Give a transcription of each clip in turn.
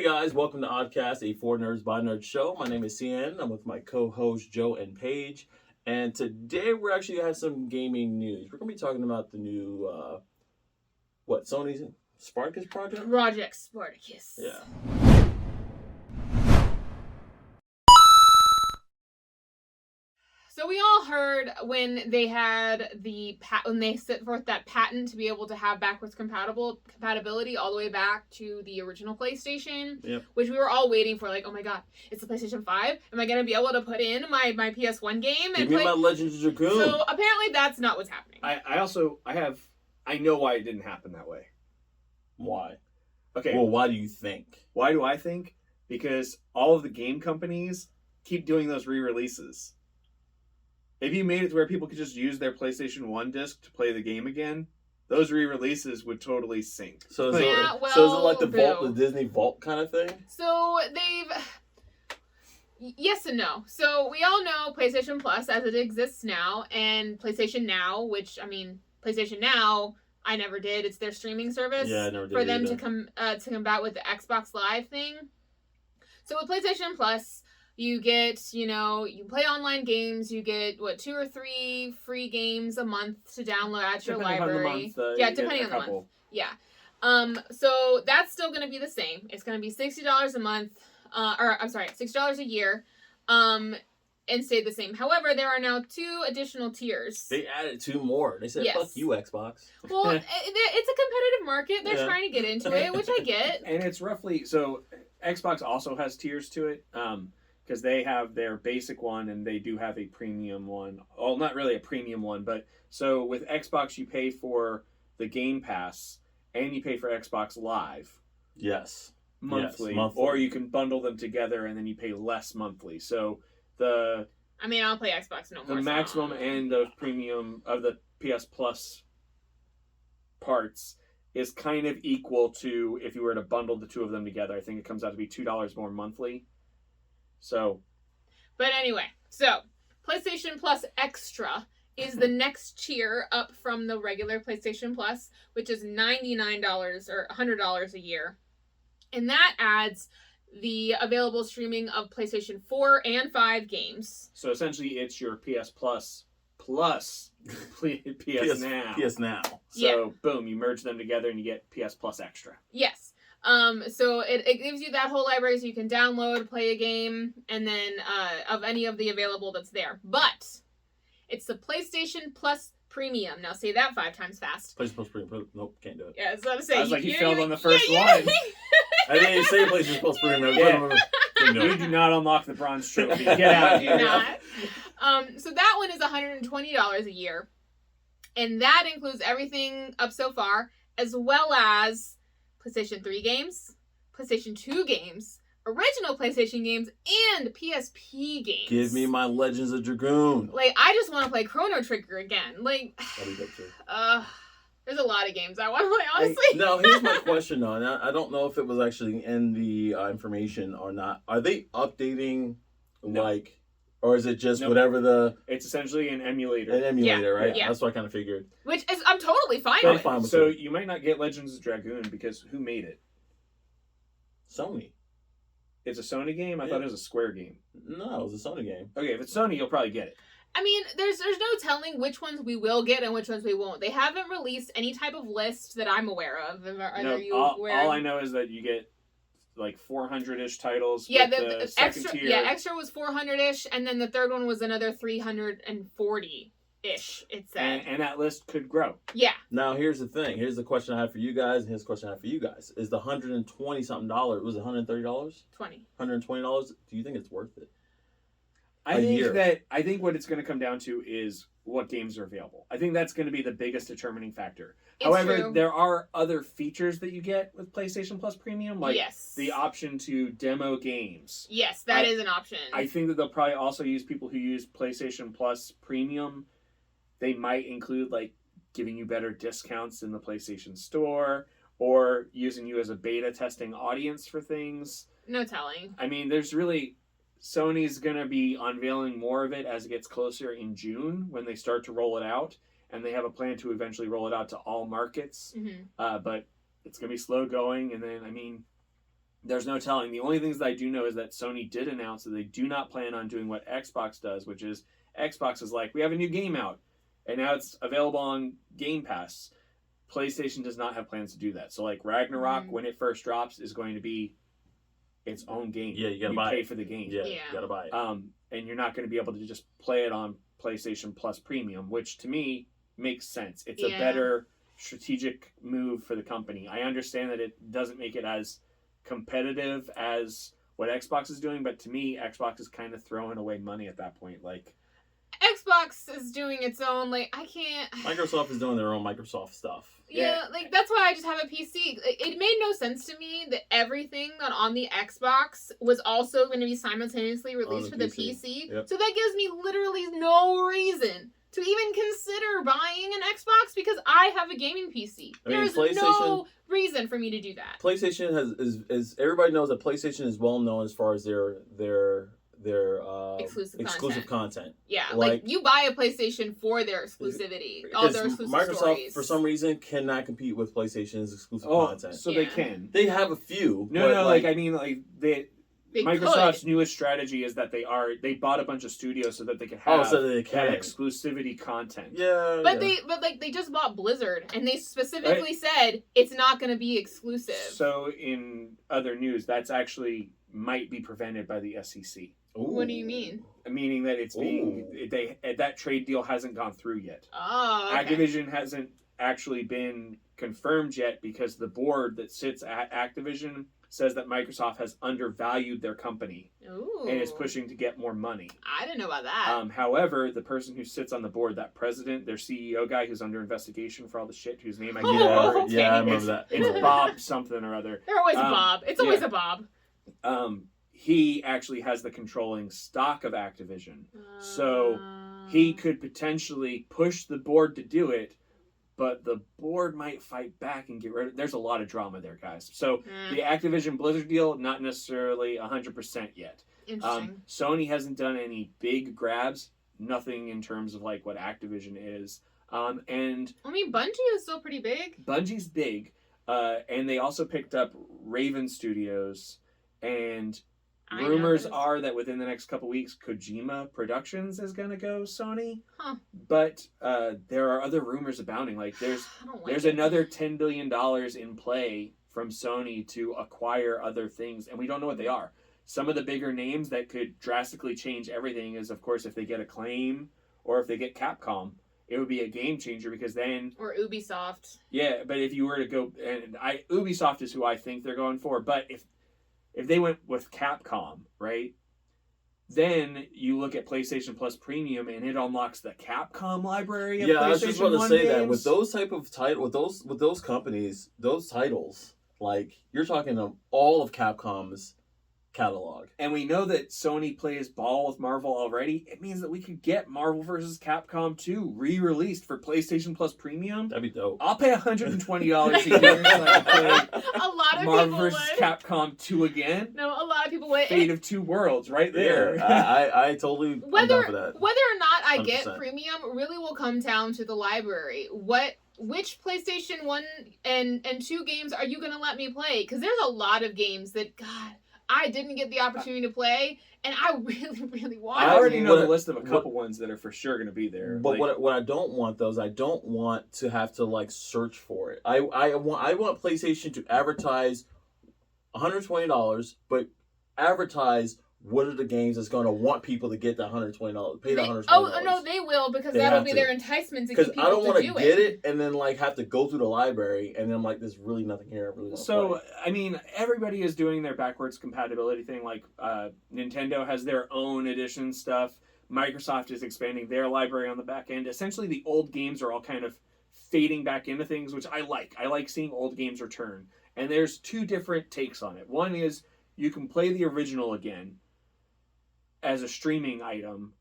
guys, welcome to Oddcast, a For Nerds by Nerds show. My name is CN. I'm with my co-hosts Joe and Paige, and today we're actually gonna have some gaming news. We're gonna be talking about the new Sony's Spartacus project? Project Spartacus. Yeah. So we all heard when they had when they set forth that patent to be able to have backwards compatibility all the way back to the original PlayStation, which we were all waiting for. Like, oh my god, it's the PlayStation 5. Am I gonna be able to put in my PS1 game and Give me my Legends of Dragoon. So apparently that's not what's happening. I know why it didn't happen that way. Why? Okay. Well, why do you think? Why do I think? Because all of the game companies keep doing those re-releases. If you made it to where people could just use their PlayStation 1 disc to play the game again, those re-releases would totally sink. So is it like the Disney Vault kind of thing? So yes and no. So we all know PlayStation Plus as it exists now, and PlayStation Now, which, I mean, PlayStation Now, I never did. It's their streaming service. Yeah, I never did for them either. to combat with the Xbox Live thing. So with PlayStation Plus, you get, you play online games. You get 2 or 3 free games a month to download at your library. Depending on the month. Yeah. So that's still going to be the same. It's going to be $60 a month. $60 a year. And stay the same. However, there are now 2 additional tiers. They added 2 more. They said, "Fuck you, Xbox." Well, it's a competitive market. They're trying to get into it, which I get. And it's roughly so. Xbox also has tiers to it. Because they have their basic one and they do have a premium one. Well, not really a premium one, but so with Xbox you pay for the Game Pass and you pay for Xbox Live. Yes. Monthly. Yes, monthly. Or you can bundle them together and then you pay less monthly. So I'll play Xbox no more. The maximum end of premium of the PS Plus parts is kind of equal to if you were to bundle the 2 of them together. I think it comes out to be $2 more monthly. But anyway, so PlayStation Plus Extra is the next tier up from the regular PlayStation Plus, which is $99 or $100 a year. And that adds the available streaming of PlayStation 4 and 5 games. So essentially it's your PS Plus PS Now. PS Now. So boom, you merge them together and you get PS Plus Extra. Yes. So it gives you that whole library so you can download, play a game, and then of any of the available that's there. But it's the PlayStation Plus Premium. Now say that 5 times fast. PlayStation Plus Premium. Nope, can't do it. Yeah, so I was saying. I was like, you failed on the first one. I didn't even say PlayStation Plus Premium. Yeah. You do not unlock the bronze trophy. Get out of here. So that one is $120 a year. And that includes everything up so far, as well as PlayStation 3 games, PlayStation 2 games, original PlayStation games, and PSP games. Give me my Legends of Dragoon. I just want to play Chrono Trigger again. That'd be good too. There's a lot of games I want to play, honestly. Now, here's my question, though. And I don't know if it was actually in the information or not. Are they updating, or is it just whatever the... It's essentially an emulator. An emulator, right? Yeah. That's what I kind of figured. Which is, I'm totally fine with. So you might not get Legends of Dragoon because who made it? Sony. It's a Sony game? I thought it was a Square game. No, it was a Sony game. Okay, if it's Sony, you'll probably get it. I mean, there's no telling which ones we will get and which ones we won't. They haven't released any type of list that I'm aware of. Are you aware? All I know is that you get 400-ish titles. Yeah, the extra. Tier. Yeah, extra was 400-ish, and then the third one was another 340-ish. It said, and that list could grow. Yeah. Now here's the thing. Here's the question I have for you guys, and here's the question I have for you guys. Is the $120 something was it $130? $120. Do you think it's worth it? I think what it's going to come down to is what games are available. I think that's going to be the biggest determining factor. However, true. There are other features that you get with PlayStation Plus Premium, like the option to demo games. Yes, that is an option. I think that they'll probably also use people who use PlayStation Plus Premium. They might include giving you better discounts in the PlayStation Store or using you as a beta testing audience for things. No telling. I mean, there's really... Sony's going to be unveiling more of it as it gets closer in June when they start to roll it out. And they have a plan to eventually roll it out to all markets. Mm-hmm. But it's going to be slow going. And then, there's no telling. The only things that I do know is that Sony did announce that they do not plan on doing what Xbox does, which is Xbox is like, we have a new game out, and now it's available on Game Pass. PlayStation does not have plans to do that. So like Ragnarok, when it first drops, is going to be its own game. Yeah, you gotta buy pay it for the game. Yeah, you gotta buy it. And you're not going to be able to just play it on PlayStation Plus Premium, which to me makes sense. It's a better strategic move for the company. I understand that it doesn't make it as competitive as what Xbox is doing, but to me, Xbox is kind of throwing away money at that point. Like, Xbox is doing its own, like, I can't... Microsoft is doing their own Microsoft stuff. Yeah, like, that's why I just have a PC. It made no sense to me that everything on the Xbox was also going to be simultaneously released for the PC. Yep. So that gives me literally no reason to even consider buying an Xbox because I have a gaming PC. There's no reason for me to do that. PlayStation is everybody knows that PlayStation is well known as far as their exclusive content. Yeah, like you buy a PlayStation for their exclusivity. All their exclusive Microsoft, stories. for some reason, cannot compete with PlayStation's exclusive content. So they can. They have a few. No, like I mean, like Microsoft's newest strategy is that they bought a bunch of studios so that they could have that exclusivity content. Yeah, but they just bought Blizzard and they specifically said it's not going to be exclusive. So in other news, that's actually might be prevented by the SEC. Ooh. What do you mean? Meaning that it's being that trade deal hasn't gone through yet. Oh, okay. Activision hasn't actually been confirmed yet because the board that sits at Activision says that Microsoft has undervalued their company. Ooh. And is pushing to get more money. I didn't know about that. However, the person who sits on the board, that president, their CEO guy who's under investigation for all the shit, whose name I can't remember. Yeah, I remember that. It's Bob something or other. They're always a Bob. It's always a Bob. He actually has the controlling stock of Activision. So he could potentially push the board to do it, but the board might fight back and get rid of it. There's a lot of drama there, guys. So the Activision Blizzard deal, not necessarily 100% yet. Interesting. Sony hasn't done any big grabs, nothing in terms of like what Activision is. And I mean, Bungie is still pretty big. Bungie's big. And they also picked up Raven Studios, and rumors are that within the next couple weeks, Kojima Productions is going to go Sony. Huh. But there are other rumors abounding. Like there's another $10 billion in play from Sony to acquire other things, and we don't know what they are. Some of the bigger names that could drastically change everything is, of course, if they get Acclaim or if they get Capcom. It would be a game changer because then... Or Ubisoft. Yeah, but if you were to go... Ubisoft is who I think they're going for, but if they went with Capcom, right, then you look at PlayStation Plus Premium and it unlocks the Capcom library of PlayStation 1 I was just about to say games. that with those type of with those companies, those titles, like you're talking of all of Capcom's catalog. And we know that Sony plays ball with Marvel already. It means that we could get Marvel vs. Capcom 2 re-released for PlayStation Plus Premium. That'd be dope. I'll pay $120 a year so I can play a lot of Marvel people vs. would. Capcom 2 again. No, a lot of people would. Fate of Two Worlds right there. Yeah, I totally I'm down for that. Whether or not I 100%. get Premium really will come down to the library. Which PlayStation 1 and 2 games are you going to let me play? Because there's a lot of games that, God, I didn't get the opportunity to play, and I really, really want I already know the list of a couple ones that are for sure going to be there. But what I don't want though is I don't want to have to like search for it. I want PlayStation to advertise $120, but advertise what are the games that's going to want people to get that $120, pay that $120. Oh no, they will because that'll be their enticement to get people to do it. Because I don't want to get it and then like have to go through the library and then like there's really nothing here. I really want to play. I mean, everybody is doing their backwards compatibility thing. Like Nintendo has their own edition stuff. Microsoft is expanding their library on the back end. Essentially, the old games are all kind of fading back into things, which I like. I like seeing old games return. And there's two different takes on it. One is you can play the original again as a streaming item,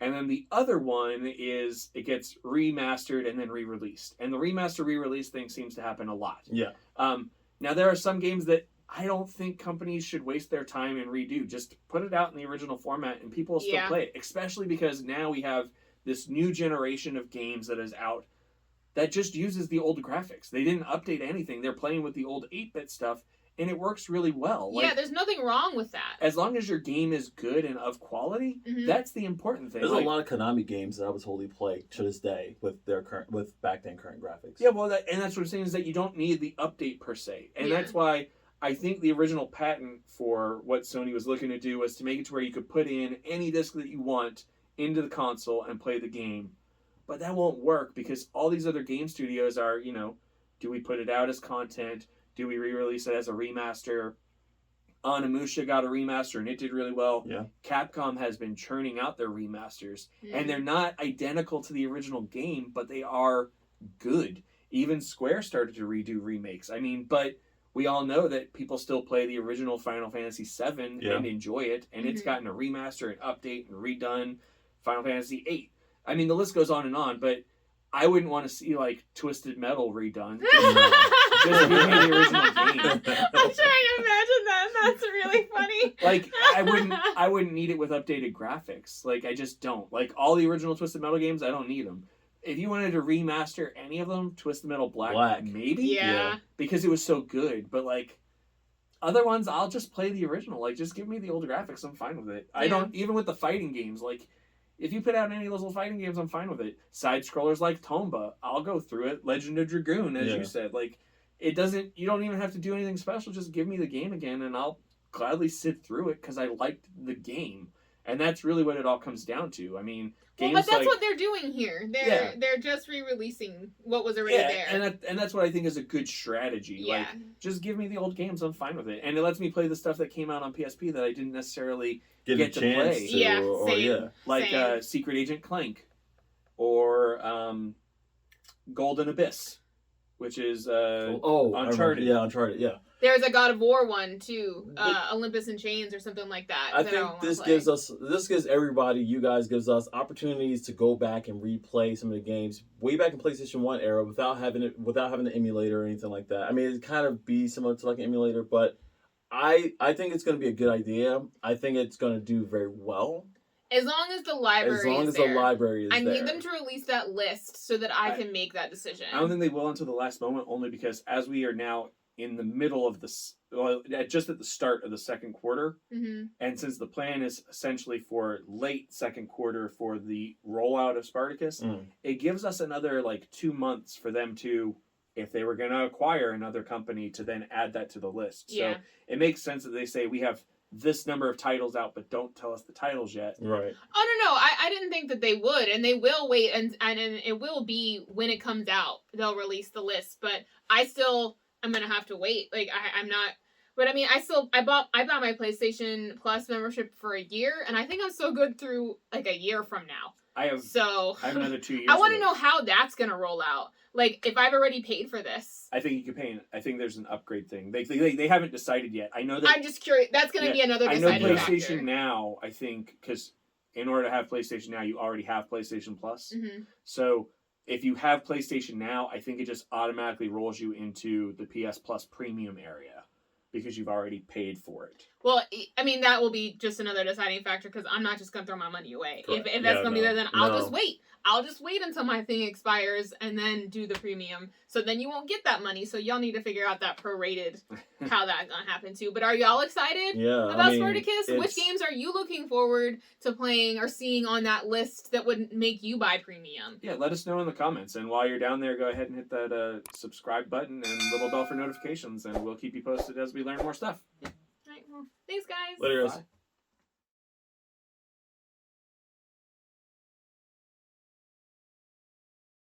and then the other one is it gets remastered and then re-released. And the remaster re-release thing seems to happen a lot. Yeah. Now there are some games that I don't think companies should waste their time and redo. Just put it out in the original format and people will still play it. Especially because now we have this new generation of games that is out that just uses the old graphics. They didn't update anything. They're playing with the old 8-bit stuff, and it works really well. Yeah, there's nothing wrong with that. As long as your game is good and of quality, that's the important thing. There's a lot of Konami games that I would totally play to this day with their back then current graphics. Yeah, well, and that's what I'm saying is that you don't need the update per se, and that's why I think the original patent for what Sony was looking to do was to make it to where you could put in any disc that you want into the console and play the game. But that won't work because all these other game studios are, do we put it out as content? Do we re-release it as a remaster? Onimusha got a remaster and it did really well. Yeah. Capcom has been churning out their remasters. And they're not identical to the original game, but they are good. Even Square started to redo remakes. I mean, but we all know that people still play the original Final Fantasy VII and enjoy it. And it's gotten a remaster, an update, and redone. Final Fantasy VIII. I mean, the list goes on, but I wouldn't want to see, like, Twisted Metal redone. Just give me the original game. I'm trying to imagine that. That's really funny. Like, I wouldn't need it with updated graphics. Like, I just don't. Like, all the original Twisted Metal games, I don't need them. If you wanted to remaster any of them, Twisted Metal Black. Maybe? Yeah. Because it was so good. But, like, other ones, I'll just play the original. Like, just give me the old graphics. I'm fine with it. I don't, even with the fighting games, like, if you put out any of those little fighting games, I'm fine with it. Side scrollers like Tomba, I'll go through it. Legend of Dragoon, as you said. Like, you don't even have to do anything special. Just give me the game again, and I'll gladly sit through it because I liked the game. And that's really what it all comes down to. I mean, games but that's what they're doing here. They're just re-releasing what was already there. And that's what I think is a good strategy. Yeah. Like, just give me the old games. I'm fine with it. And it lets me play the stuff that came out on PSP that I didn't necessarily get to play. Same. Like Secret Agent Clank or Golden Abyss, which is Uncharted. Uncharted, yeah. There's a God of War one too, Olympus in Chains or something like that. I think this gives everybody, you guys, gives us opportunities to go back and replay some of the games way back in PlayStation 1 era without having an emulator or anything like that. I mean, it kind of be similar to like an emulator, but I think it's going to be a good idea. I think it's going to do very well. As long as the library is there. The library is there. I need them to release that list so that I can make that decision. I don't think they will until the last moment, only because as we are now in the middle of just at the start of the second quarter, and since the plan is essentially for late second quarter for the rollout of Spartacus, it gives us another 2 months for them to, if they were going to acquire another company, to then add that to the list. So it makes sense that they say we have this number of titles out, but don't tell us the titles yet. Right. Oh, no. I didn't think that they would, and they will wait, and it will be when it comes out. They'll release the list, but I'm going to have to wait. Like, I'm not... But, I mean, I bought my PlayStation Plus membership for a year, and I think I'm so good through, a year from now. I have another 2 years. I want to know how that's going to roll out. Like, if I've already paid for this. I think you could pay. I think there's an upgrade thing. They haven't decided yet. I know that. I'm just curious. That's going to be another deciding factor. I know PlayStation Now, I think, because in order to have PlayStation Now, you already have PlayStation Plus. Mm-hmm. So if you have PlayStation Now, I think it just automatically rolls you into the PS Plus premium area because you've already paid for it. Well, I mean, that will be just another deciding factor because I'm not just going to throw my money away. If that's going to be there, then I'll just wait. I'll just wait until my thing expires and then do the premium. So then you won't get that money. So y'all need to figure out that prorated, how that's going to happen too. But are y'all excited about Spartacus? Which games are you looking forward to playing or seeing on that list that would make you buy premium? Yeah, let us know in the comments. And while you're down there, go ahead and hit that subscribe button and little bell for notifications. And we'll keep you posted as we learn more stuff. All right, well, thanks, guys. Later, guys. Bye.